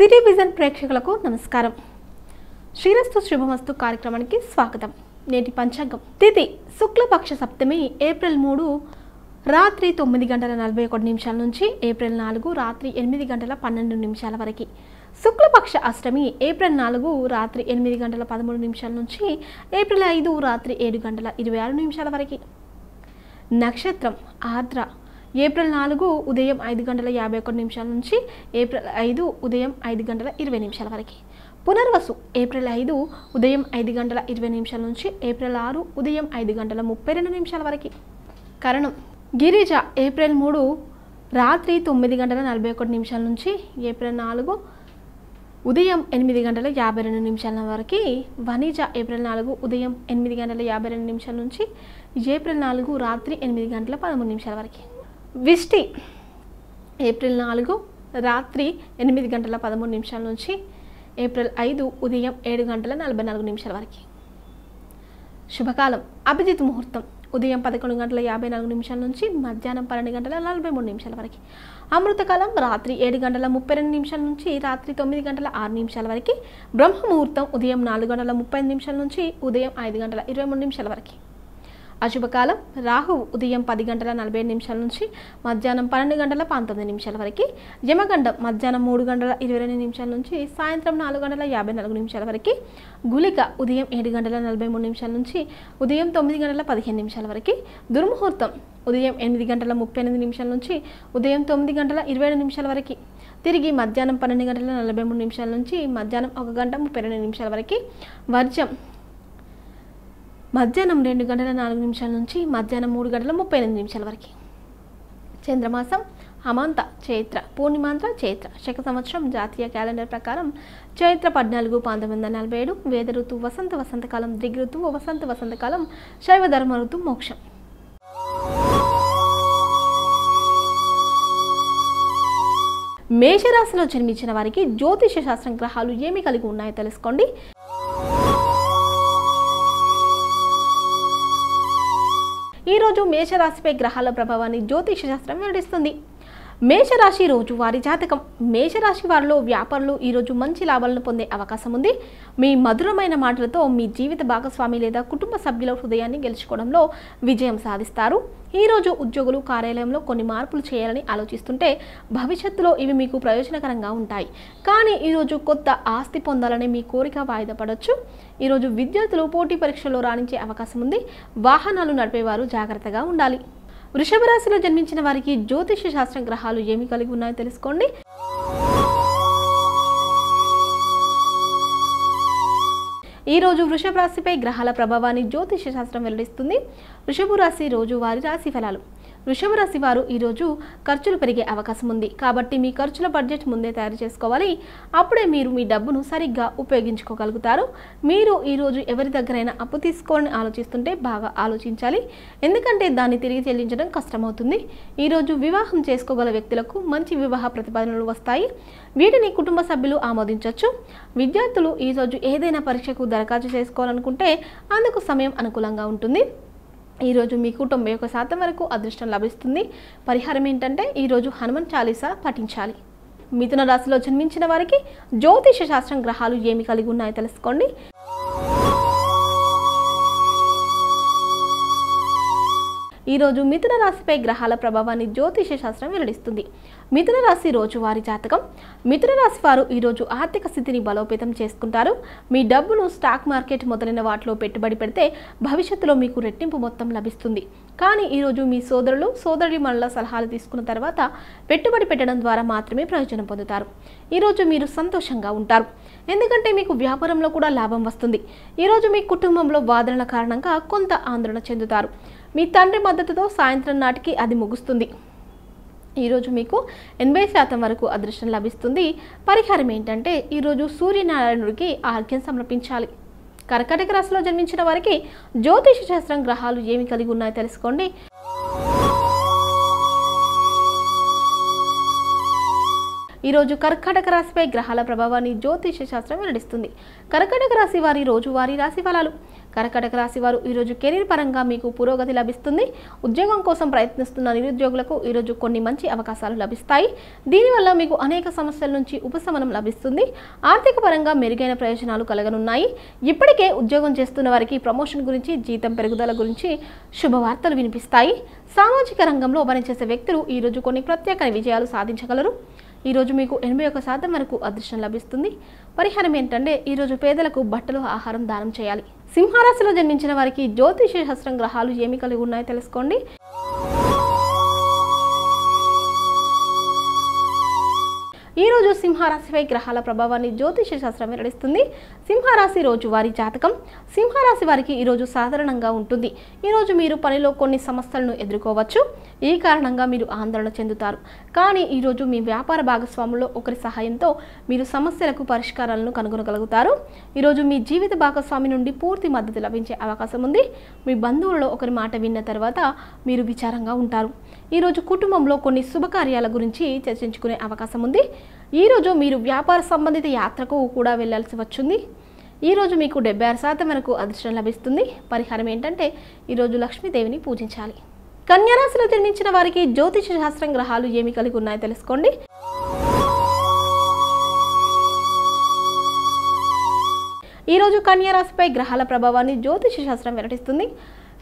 City vision ప్రేక్షకులకు నమస్కారం. శ్రీరస్తు శుభమస్తు కార్యక్రమానికి స్వాగతం. నేటి పంచాంగం తిథి శుక్లపక్ష సప్తమి ఏప్రిల్ 3 రాత్రి 9:41 నుంచి ఏప్రిల్ 4 రాత్రి 8:12 వరకు. శుక్లపక్ష అష్టమి ఏప్రిల్ 4 రాత్రి 8:13 నుంచి ఏప్రిల్ 5 రాత్రి 7:26 వరకు. నక్షత్రం ఆర్ద్ర ఏప్రిల్ 4 ఉదయం 5:51 నుంచి ఏప్రిల్ 5 ఉదయం 5:20 వరకు. పునర్వసు ఏప్రిల్ 5 ఉదయం 5:20 నుంచి ఏప్రిల్ 6 ఉదయం 5:32 వరకు. కరణం గిరిజ ఏప్రిల్ 3 రాత్రి 9:41 నుంచి ఏప్రిల్ 4 ఉదయం 8:52 వరకు. వనిజ ఏప్రిల్ 4 ఉదయం 8:52 నుంచి ఏప్రిల్ 4 రాత్రి 8:13 వరకు. విష్టి ఏప్రిల్ 4 రాత్రి 8:13 నుంచి ఏప్రిల్ 5 ఉదయం 7:44 వరకు. శుభకాలం అభిజిత్ ముహూర్తం ఉదయం 11:54 నుంచి మధ్యాహ్నం 12:43 వరకు. అమృతకాలం రాత్రి 7:32 నుంచి రాత్రి 9:06 వరకు. బ్రహ్మ ముహూర్తం ఉదయం 4:35 నుంచి ఉదయం 5:23 వరకు. అశుభకాలం రాహువు ఉదయం 10:47 నుంచి మధ్యాహ్నం 12:19 వరకు. యమగండం మధ్యాహ్నం 3:22 నుంచి సాయంత్రం 4:54 వరకు. గుళిక ఉదయం 7:43 నుంచి ఉదయం 9:15 వరకు. దుర్ముహూర్తం ఉదయం 8:38 నుంచి ఉదయం 9:27 వరకు. తిరిగి మధ్యాహ్నం 12:43 నుంచి మధ్యాహ్నం 1:32 వరకు. వర్జం మధ్యాహ్నం 2:04 నుంచి మధ్యాహ్నం 3:38 వరకు. చంద్రమాసం అమాంత చైత్ర పూర్ణిమాంత చైత్ర. శక సంవత్సరం జాతీయ క్యాలెండర్ ప్రకారం చైత్ర 14 1947. వేద ఋతువు వసంతకాలం. దృగ్ ఋతువు వసంతకాలం. శైవ ధర్మ ఋతువు మోక్షం. మేషరాశిలో జన్మించిన వారికి జ్యోతిష శాస్త్రం గ్రహాలు ఏమి కలిగి ఉన్నాయో తెలుసుకోండి. ఈరోజు మేషరాశిపై గ్రహాల ప్రభావాన్ని జ్యోతిష శాస్త్రం వెల్లడిస్తుంది. మేషరాశి రోజు వారి జాతకం. మేషరాశి వారిలో వ్యాపారులు ఈరోజు మంచి లాభాలను పొందే అవకాశం ఉంది. మీ మధురమైన మాటలతో మీ జీవిత భాగస్వామి లేదా కుటుంబ సభ్యుల హృదయాన్ని గెలుచుకోవడంలో విజయం సాధిస్తారు. ఈరోజు ఉద్యోగులు కార్యాలయంలో కొన్ని మార్పులు చేయాలని ఆలోచిస్తుంటే భవిష్యత్తులో ఇవి మీకు ప్రయోజనకరంగా ఉంటాయి. కానీ ఈరోజు కొత్త ఆస్తి పొందాలని మీ కోరిక వాయిదా పడవచ్చు. ఈరోజు విద్యార్థులు పోటీ పరీక్షల్లో రాణించే అవకాశం ఉంది. వాహనాలు నడిపేవారు జాగ్రత్తగా ఉండాలి. వృషభ రాశిలో జన్మించిన వారికి జ్యోతిష శాస్త్రం గ్రహాలు ఏమి కలిగి ఉన్నాయో తెలుసుకోండి. ఈరోజు వృషభ రాశిపై గ్రహాల ప్రభావాన్ని జ్యోతిష శాస్త్రం వెల్లడిస్తుంది. వృషభ రాశి రోజు వారి రాశి ఫలాలు. వృషభ రాశి వారు ఈరోజు ఖర్చులు పెరిగే అవకాశం ఉంది. కాబట్టి మీ ఖర్చుల బడ్జెట్ ముందే తయారు చేసుకోవాలి. అప్పుడే మీరు మీ డబ్బును సరిగ్గా ఉపయోగించుకోగలుగుతారు. మీరు ఈరోజు ఎవరి దగ్గరైనా అప్పు తీసుకోవాలని ఆలోచిస్తుంటే బాగా ఆలోచించాలి. ఎందుకంటే దాన్ని తిరిగి చెల్లించడం కష్టమవుతుంది. ఈరోజు వివాహం చేసుకోగల వ్యక్తులకు మంచి వివాహ ప్రతిపాదనలు వస్తాయి. వీటిని కుటుంబ సభ్యులు ఆమోదించవచ్చు. విద్యార్థులు ఈరోజు ఏదైనా పరీక్షకు దరఖాస్తు చేసుకోవాలనుకుంటే అందుకు సమయం అనుకూలంగా ఉంటుంది. ఈరోజు మీకు 91% వరకు అదృష్టం లభిస్తుంది. పరిహారం ఏంటంటే ఈరోజు హనుమాన్ చాలీసా పఠించాలి. మిథున రాశిలో జన్మించిన వారికి జ్యోతిష శాస్త్రం గ్రహాలు ఏమి కలిగి ఉన్నాయో తెలుసుకోండి. ఈరోజు మిథున రాశిపై గ్రహాల ప్రభావాన్ని జ్యోతిష శాస్త్రం వెల్లడిస్తుంది. మిథున రాశి రోజు వారి జాతకం. మిథున రాశి వారు ఈరోజు ఆర్థిక స్థితిని బలోపేతం చేసుకుంటారు. మీ డబ్బును స్టాక్ మార్కెట్ మొదలైన వాటిలో పెట్టుబడి పెడితే భవిష్యత్తులో మీకు రెట్టింపు మొత్తం లభిస్తుంది. కానీ ఈరోజు మీ సోదరులు సోదరీమణుల సలహాలు తీసుకున్న తర్వాత పెట్టుబడి పెట్టడం ద్వారా మాత్రమే ప్రయోజనం పొందుతారు. ఈరోజు మీరు సంతోషంగా ఉంటారు. ఎందుకంటే మీకు వ్యాపారంలో కూడా లాభం వస్తుంది. ఈరోజు మీ కుటుంబంలో వాదనల కారణంగా కొంత ఆందోళన చెందుతారు. మీ తండ్రి మద్దతుతో సాయంత్రం నాటికి అది ముగుస్తుంది. ఈరోజు మీకు 80% వరకు అదృష్టం లభిస్తుంది. పరిహారం ఏంటంటే ఈరోజు సూర్యనారాయణుడికి ఆర్ఘ్యం సమర్పించాలి. కర్కాటక రాశిలో జన్మించిన వారికి జ్యోతిష శాస్త్రం గ్రహాలు ఏమి కలిగి ఉన్నాయో తెలుసుకోండి. ఈరోజు కర్కాటక రాశిపై గ్రహాల ప్రభావాన్ని జ్యోతిష శాస్త్రం వెల్లడిస్తుంది. కర్కాటక రాశి వారి రోజువారీ రాశి ఫలాలు. కర్కాటక రాశి వారు ఈరోజు కెరీర్ పరంగా మీకు పురోగతి లభిస్తుంది. ఉద్యోగం కోసం ప్రయత్నిస్తున్న నిరుద్యోగులకు ఈరోజు కొన్ని మంచి అవకాశాలు లభిస్తాయి. దీనివల్ల మీకు అనేక సమస్యల నుంచి ఉపశమనం లభిస్తుంది. ఆర్థిక పరంగా మెరుగైన ప్రయోజనాలు కలగనున్నాయి. ఇప్పటికే ఉద్యోగం చేస్తున్న వారికి ప్రమోషన్ గురించి, జీతం పెరుగుదల గురించి శుభవార్తలు వినిపిస్తాయి. సామాజిక రంగంలో పనిచేసే వ్యక్తులు ఈరోజు కొన్ని ప్రత్యేక విజయాలు సాధించగలరు. ఈరోజు మీకు 81% వరకు అదృష్టం లభిస్తుంది. పరిహారం ఏంటంటే ఈరోజు పేదలకు బట్టలు, ఆహారం దానం చేయాలి. సింహరాశిలో జన్మించిన వారికి జ్యోతిష శాస్త్రం గ్రహాలు ఏమి కలిగి ఉన్నాయో తెలుసుకోండి. ఈరోజు సింహరాశిపై గ్రహాల ప్రభావాన్ని జ్యోతిష శాస్త్రం వెల్లడిస్తుంది. సింహరాశి రోజు వారి జాతకం. సింహరాశి వారికి ఈరోజు సాధారణంగా ఉంటుంది. ఈరోజు మీరు పనిలో కొన్ని సమస్యలను ఎదుర్కోవచ్చు. ఈ కారణంగా మీరు ఆందోళన చెందుతారు. కానీ ఈరోజు మీ వ్యాపార భాగస్వాములో ఒకరి సహాయంతో మీరు సమస్యలకు పరిష్కారాలను కనుగొనగలుగుతారు. ఈరోజు మీ జీవిత భాగస్వామి నుండి పూర్తి మద్దతు లభించే అవకాశం ఉంది. మీ బంధువులలో ఒకరి మాట విన్న తర్వాత మీరు విచారంగా ఉంటారు. ఈరోజు కుటుంబంలో కొన్ని శుభకార్యాల గురించి చర్చించుకునే అవకాశం ఉంది. ఈరోజు మీరు వ్యాపార సంబంధిత యాత్రకు కూడా వెళ్లాల్సి వచ్చింది. ఈరోజు మీకు 76% వరకు అదృష్టం లభిస్తుంది. పరిహారం ఏంటంటే ఈరోజు లక్ష్మీదేవిని పూజించాలి. కన్యా రాశిలో జన్మించిన వారికి జ్యోతిష శాస్త్రం గ్రహాలు ఏమి కలిగి ఉన్నాయో తెలుసుకోండి. ఈరోజు కన్యా రాశిపై గ్రహాల ప్రభావాన్ని జ్యోతిష శాస్త్రం వెల్లడిస్తుంది.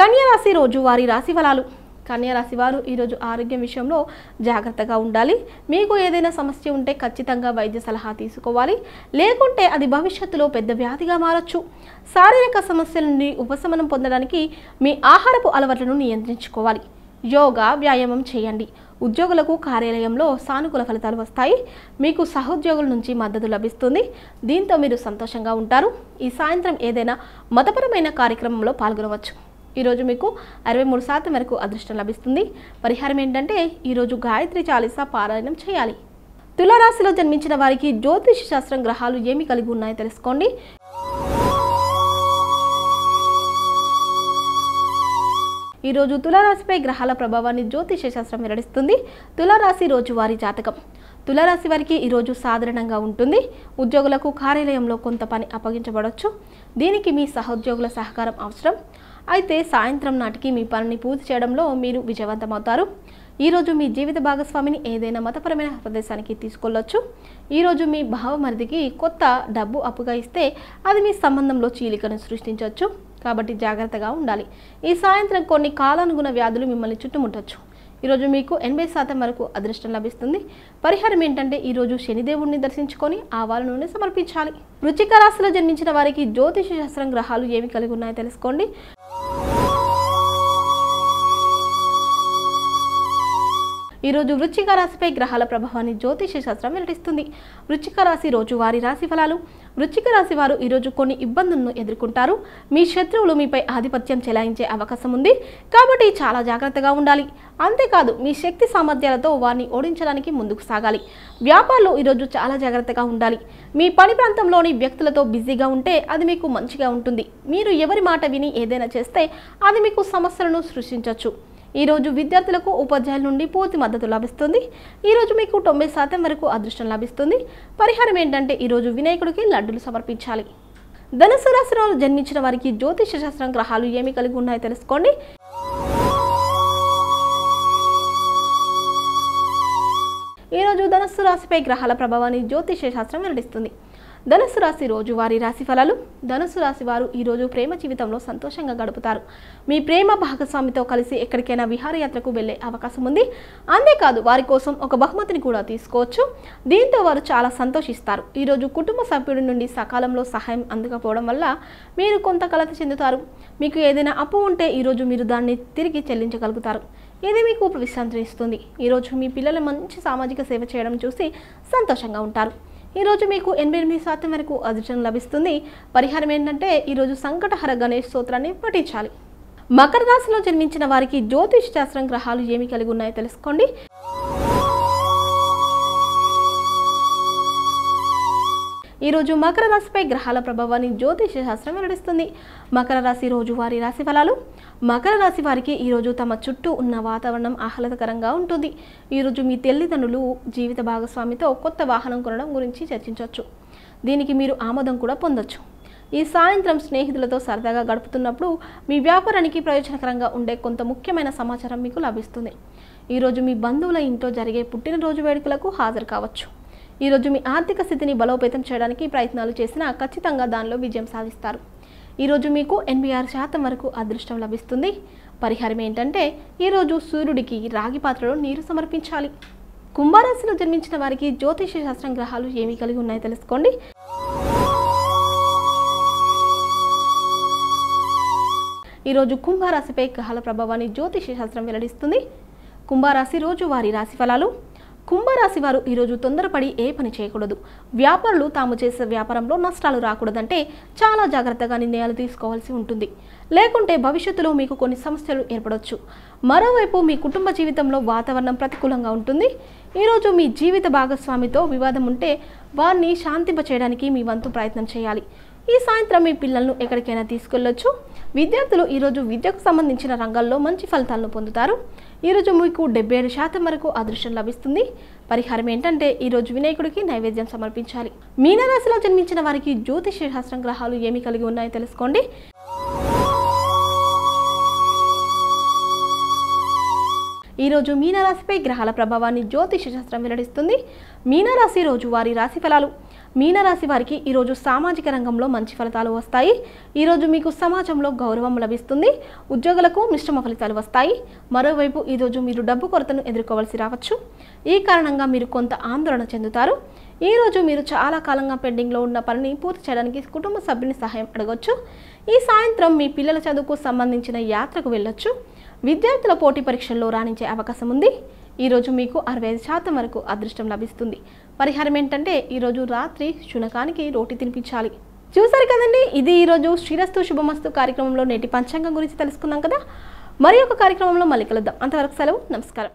కన్యా రాశి రోజు వారి రాశి ఫలాలు. కన్యా రాశి వారు ఈరోజు ఆరోగ్యం విషయంలో జాగ్రత్తగా ఉండాలి. మీకు ఏదైనా సమస్య ఉంటే ఖచ్చితంగా వైద్య సలహా తీసుకోవాలి. లేకుంటే అది భవిష్యత్తులో పెద్ద వ్యాధిగా మారచ్చు. శారీరక సమస్యల నుండి ఉపశమనం పొందడానికి మీ ఆహారపు అలవాట్లను నియంత్రించుకోవాలి. యోగా, వ్యాయామం చేయండి. ఉద్యోగులకు కార్యాలయంలో సానుకూల ఫలితాలు వస్తాయి. మీకు సహోద్యోగుల నుంచి మద్దతు లభిస్తుంది. దీంతో మీరు సంతోషంగా ఉంటారు. ఈ సాయంత్రం ఏదైనా మతపరమైన కార్యక్రమంలో పాల్గొనవచ్చు. ఈరోజు మీకు 63% వరకు అదృష్టం లభిస్తుంది. పరిహారం ఏంటంటే ఈరోజు గాయత్రి చాలీసా పారాయణం చేయాలి. తులారాశిలో జన్మించిన వారికి జ్యోతిష శాస్త్రం గ్రహాలు ఏమి కలిగి ఉన్నాయో తెలుసుకోండి. ఈరోజు తులారాశిపై గ్రహాల ప్రభావాన్ని జ్యోతిష శాస్త్రం వెల్లడిస్తుంది. తులారాశి రోజు వారి జాతకం. తులారాశి వారికి ఈరోజు సాధారణంగా ఉంటుంది. ఉద్యోగులకు కార్యాలయంలో కొంత పని అప్పగించబడవచ్చు. దీనికి మీ సహోద్యోగుల సహకారం అవసరం. అయితే సాయంత్రం నాటికి మీ పనిని పూర్తి చేయడంలో మీరు విజయవంతమవుతారు. ఈరోజు మీ జీవిత భాగస్వామిని ఏదైనా మతపరమైన ప్రదేశానికి తీసుకెళ్లొచ్చు. ఈరోజు మీ భావమరిదికి కొత్త డబ్బు అప్పుగా ఇస్తే అది మీ సంబంధంలో చీలికను సృష్టించవచ్చు. కాబట్టి జాగ్రత్తగా ఉండాలి. ఈ సాయంత్రం కొన్ని కాలానుగుణ వ్యాధులు మిమ్మల్ని చుట్టుముట్టవచ్చు. ఈరోజు మీకు 80% వరకు అదృష్టం లభిస్తుంది. పరిహారం ఏంటంటే ఈరోజు శనిదేవుడిని దర్శించుకొని ఆవాల నూనె సమర్పించాలి. వృశ్చిక రాశిలో జన్మించిన వారికి జ్యోతిష శాస్త్రం గ్రహాలు ఏమి కలిగి ఉన్నాయో తెలుసుకోండి. ఈరోజు వృశ్చిక రాశిపై గ్రహాల ప్రభావాన్ని జ్యోతిష శాస్త్రం వెల్లడిస్తుంది. వృశ్చిక రాశి రోజు వారి రాశి ఫలాలు. వృశ్చిక రాశి వారు ఈరోజు కొన్ని ఇబ్బందులను ఎదుర్కొంటారు. మీ శత్రువులు మీపై ఆధిపత్యం చెలాయించే అవకాశం ఉంది. కాబట్టి చాలా జాగ్రత్తగా ఉండాలి. అంతేకాదు మీ శక్తి సామర్థ్యాలతో వారిని ఓడించడానికి ముందుకు సాగాలి. వ్యాపారులు ఈరోజు చాలా జాగ్రత్తగా ఉండాలి. మీ పని ప్రాంతంలోని వ్యక్తులతో బిజీగా ఉంటే అది మీకు మంచిగా ఉంటుంది. మీరు ఎవరి మాట విని ఏదైనా చేస్తే అది మీకు సమస్యలను సృష్టించవచ్చు. ఈరోజు విద్యార్థులకు ఉపాధ్యాయుల నుండి పూర్తి మద్దతు లభిస్తుంది. ఈరోజు మీకు 90% వరకు అదృష్టం లభిస్తుంది. పరిహారం ఏంటంటే ఈరోజు వినాయకుడికి లడ్డులు సమర్పించాలి. ధనుసు రాశిలో జన్మించిన వారికి జ్యోతిష శాస్త్రం గ్రహాలు ఏమి కలిగి ఉన్నాయో తెలుసుకోండి. ఈరోజు ధనుస్సు రాశిపై గ్రహాల ప్రభావాన్ని జ్యోతిష శాస్త్రం వెల్లడిస్తుంది. ధనుస్సు రాశి రోజు వారి రాశి ఫలాలు. ధనుస్సు రాశి వారు ఈరోజు ప్రేమ జీవితంలో సంతోషంగా గడుపుతారు. మీ ప్రేమ భాగస్వామితో కలిసి ఎక్కడికైనా విహారయాత్రకు వెళ్లే అవకాశం ఉంది. అంతేకాదు వారి కోసం ఒక బహుమతిని కూడా తీసుకోవచ్చు. దీంతో వారు చాలా సంతోషిస్తారు. ఈరోజు కుటుంబ సభ్యుడి నుండి సకాలంలో సహాయం అందకపోవడం వల్ల మీరు కొంత కలత చెందుతారు. మీకు ఏదైనా అప్పు ఉంటే ఈరోజు మీరు దాన్ని తిరిగి చెల్లించగలుగుతారు. ఇది మీకు విశ్రాంతిని ఇస్తుంది. ఈరోజు మీ పిల్లలు మంచి సామాజిక సేవ చేయడం చూసి సంతోషంగా ఉంటారు. ఈరోజు మీకు 88% వరకు అదృష్టం లభిస్తుంది. పరిహారం ఏంటంటే ఈరోజు సంకటహర గణేష్ స్తోత్రాన్ని పఠించాలి. మకర రాశిలో జన్మించిన వారికి జ్యోతిష్ శాస్త్రం గ్రహాలు ఏమి కలిగి ఉన్నాయో తెలుసుకోండి. ఈరోజు మకర రాశిపై గ్రహాల ప్రభావాన్ని జ్యోతిష శాస్త్రం వెల్లడిస్తుంది. మకర రాశి రోజు వారి రాశి ఫలాలు. మకర రాశి వారికి ఈరోజు తమ చుట్టూ ఉన్న వాతావరణం ఆహ్లాదకరంగా ఉంటుంది. ఈరోజు మీ తల్లిదండ్రులు జీవిత భాగస్వామితో కొత్త వాహనం కొనడం గురించి చర్చించవచ్చు. దీనికి మీరు ఆమోదం కూడా పొందొచ్చు. ఈ సాయంత్రం స్నేహితులతో సరదాగా గడుపుతున్నప్పుడు మీ వ్యాపారానికి ప్రయోజనకరంగా ఉండే కొంత ముఖ్యమైన సమాచారం మీకు లభిస్తుంది. ఈరోజు మీ బంధువుల ఇంట్లో జరిగే పుట్టినరోజు వేడుకలకు హాజరు కావచ్చు. ఈరోజు మీ ఆర్థిక స్థితిని బలోపేతం చేయడానికి ప్రయత్నాలు చేసినా ఖచ్చితంగా దానిలో విజయం సాధిస్తారు. ఈరోజు మీకు 86% వరకు అదృష్టం లభిస్తుంది. పరిహారం ఏంటంటే ఈరోజు సూర్యుడికి రాగి పాత్రలో నీరు సమర్పించాలి. కుంభరాశిలో జన్మించిన వారికి జ్యోతిష శాస్త్రం గ్రహాలు ఏమి కలిగి ఉన్నాయో తెలుసుకోండి. ఈరోజు కుంభరాశిపై గ్రహాల ప్రభావాన్ని జ్యోతిష శాస్త్రం వెల్లడిస్తుంది. కుంభరాశి రోజు వారి రాశి ఫలాలు. కుంభరాశి వారు ఈరోజు తొందరపడి ఏ పని చేయకూడదు. వ్యాపారులు తాము చేసే వ్యాపారంలో నష్టాలు రాకూడదంటే చాలా జాగ్రత్తగా నిర్ణయాలు తీసుకోవాల్సి ఉంటుంది. లేకుంటే భవిష్యత్తులో మీకు కొన్ని సమస్యలు ఏర్పడవచ్చు. మరోవైపు మీ కుటుంబ జీవితంలో వాతావరణం ప్రతికూలంగా ఉంటుంది. ఈరోజు మీ జీవిత భాగస్వామితో వివాదం ఉంటే వారిని శాంతింపచేయడానికి మీ వంతు ప్రయత్నం చేయాలి. ఈ సాయంత్రం మీ పిల్లలను ఎక్కడికైనా తీసుకెళ్లొచ్చు. విద్యార్థులు ఈరోజు విద్యకు సంబంధించిన రంగాల్లో మంచి ఫలితాలను పొందుతారు. ఈరోజు మీకు 77% వరకు అదృష్టం లభిస్తుంది. పరిహారం ఏంటంటే ఈరోజు వినాయకుడికి నైవేద్యం సమర్పించాలి. మీనరాశిలో జన్మించిన వారికి జ్యోతిష శాస్త్రం గ్రహాలు ఏమి కలిగి ఉన్నాయో తెలుసుకోండి. ఈరోజు మీనరాశిపై గ్రహాల ప్రభావాన్ని జ్యోతిష శాస్త్రం వెల్లడిస్తుంది. మీనరాశి రోజు వారి రాశి ఫలాలు. మీనరాశి వారికి ఈరోజు సామాజిక రంగంలో మంచి ఫలితాలు వస్తాయి. ఈరోజు మీకు సమాజంలో గౌరవం లభిస్తుంది. ఉద్యోగులకు మిశ్రమ ఫలితాలు వస్తాయి. మరోవైపు ఈరోజు మీరు డబ్బు కొరతను ఎదుర్కోవాల్సి రావచ్చు. ఈ కారణంగా మీరు కొంత ఆందోళన చెందుతారు. ఈరోజు మీరు చాలా కాలంగా పెండింగ్లో ఉన్న పనిని పూర్తి చేయడానికి కుటుంబ సభ్యుని సహాయం అడగవచ్చు. ఈ సాయంత్రం మీ పిల్లల చదువుకు సంబంధించిన యాత్రకు వెళ్ళొచ్చు. విద్యార్థుల పోటీ పరీక్షల్లో రాణించే అవకాశం ఉంది. ఈరోజు మీకు 65% వరకు అదృష్టం లభిస్తుంది. పరిహారం ఏంటంటే ఈరోజు రాత్రి శునకానికి రోటి తినిపించాలి. చూసారు కదండి, ఇది ఈరోజు శ్రీరస్తు శుభమస్తు కార్యక్రమంలో నేటి పంచాంగం గురించి తెలుసుకున్నాం కదా. మరి ఒక కార్యక్రమంలో మళ్ళీ కలుద్దాం. అంతవరకు సెలవు. నమస్కారం.